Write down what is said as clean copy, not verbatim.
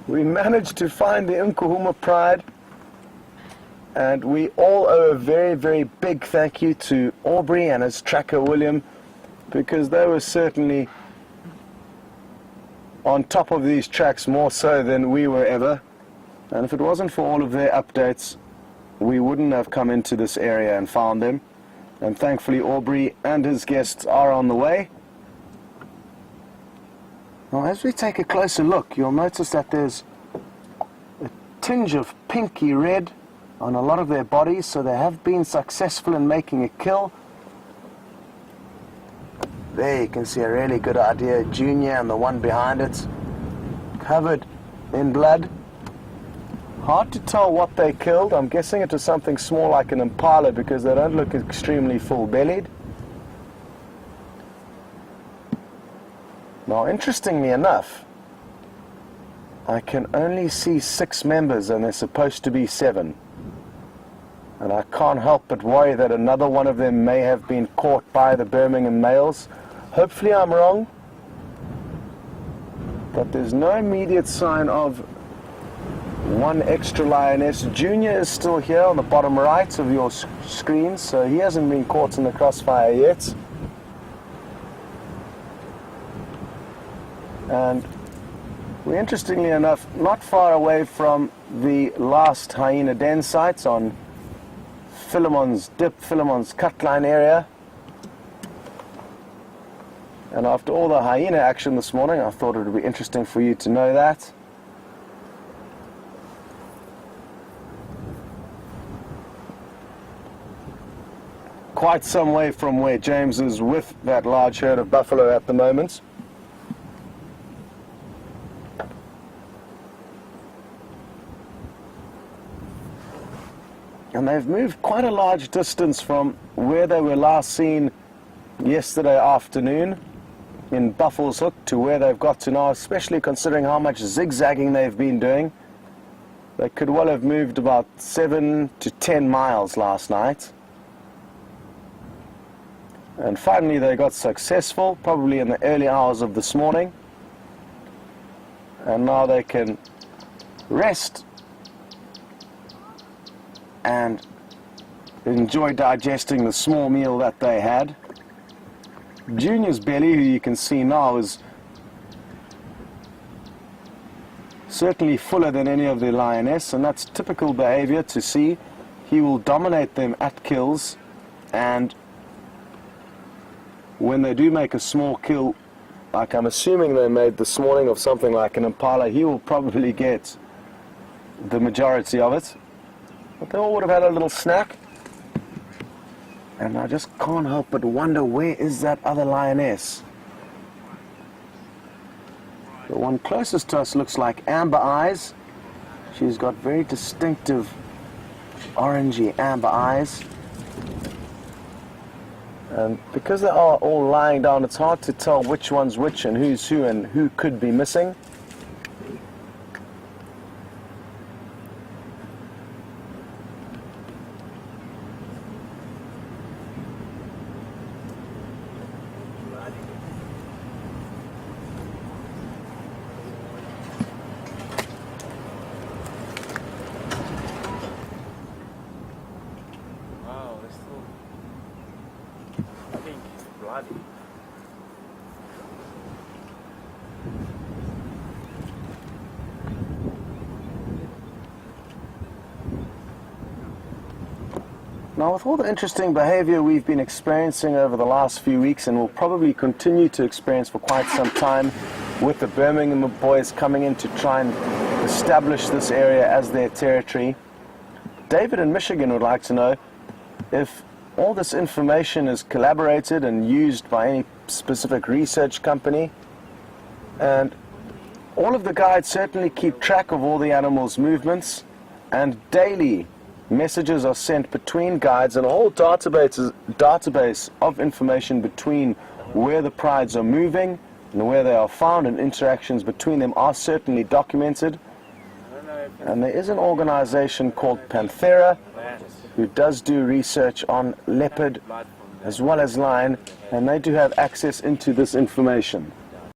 We managed to find the Nkuhuma pride, and we all owe a very, very big thank you to Aubrey and his tracker William, because they were certainly on top of these tracks more so than we were ever. And if it wasn't for all of their updates, we wouldn't have come into this area and found them. And thankfully Aubrey and his guests are on the way. Now as we take a closer look, you'll notice that there's a tinge of pinky red on a lot of their bodies, so they have been successful in making a kill. There you can see a really good idea, Junior and the one behind it, covered in blood. Hard to tell what they killed. I'm guessing it was something small like an impala, because they don't look extremely full-bellied. Now, interestingly enough, I can only see 6 members and there's supposed to be 7. And I can't help but worry that another one of them may have been caught by the Birmingham males. Hopefully I'm wrong, but there's no immediate sign of one extra lioness. Junior is still here on the bottom right of your screen, so he hasn't been caught in the crossfire yet. And we're, interestingly enough, not far away from the last hyena den sites on Philemon's Dip, Philemon's Cutline area. And after all the hyena action this morning, I thought it would be interesting for you to know that. Quite some way from where James is with that large herd of buffalo at the moment. And they've moved quite a large distance from where they were last seen yesterday afternoon in Buffalo's Hook to where they've got to now, especially considering how much zigzagging they've been doing. They could well have moved about 7 to 10 miles last night. And finally they got successful, probably in the early hours of this morning. And now they can rest and enjoy digesting the small meal that they had. Junior's belly, who you can see now, is certainly fuller than any of the lioness, and that's typical behavior to see. He will dominate them at kills, and when they do make a small kill, like I'm assuming they made this morning of something like an impala, he will probably get the majority of it. But they all would have had a little snack. And I just can't help but wonder, where is that other lioness? The one closest to us looks like Amber Eyes. She's got very distinctive orangey amber eyes. And because they are all lying down, it's hard to tell which one's which and who's who and who could be missing. Now, with all the interesting behavior we've been experiencing over the last few weeks, and will probably continue to experience for quite some time, with the Birmingham boys coming in to try and establish this area as their territory, David in Michigan would like to know if all this information is collaborated and used by any specific research company. And all of the guides certainly keep track of all the animals' movements, and daily messages are sent between guides, and a whole database of information between where the prides are moving and where they are found, and interactions between them are certainly documented. And there is an organization called Panthera who does do research on leopard as well as lion, and they do have access into this information.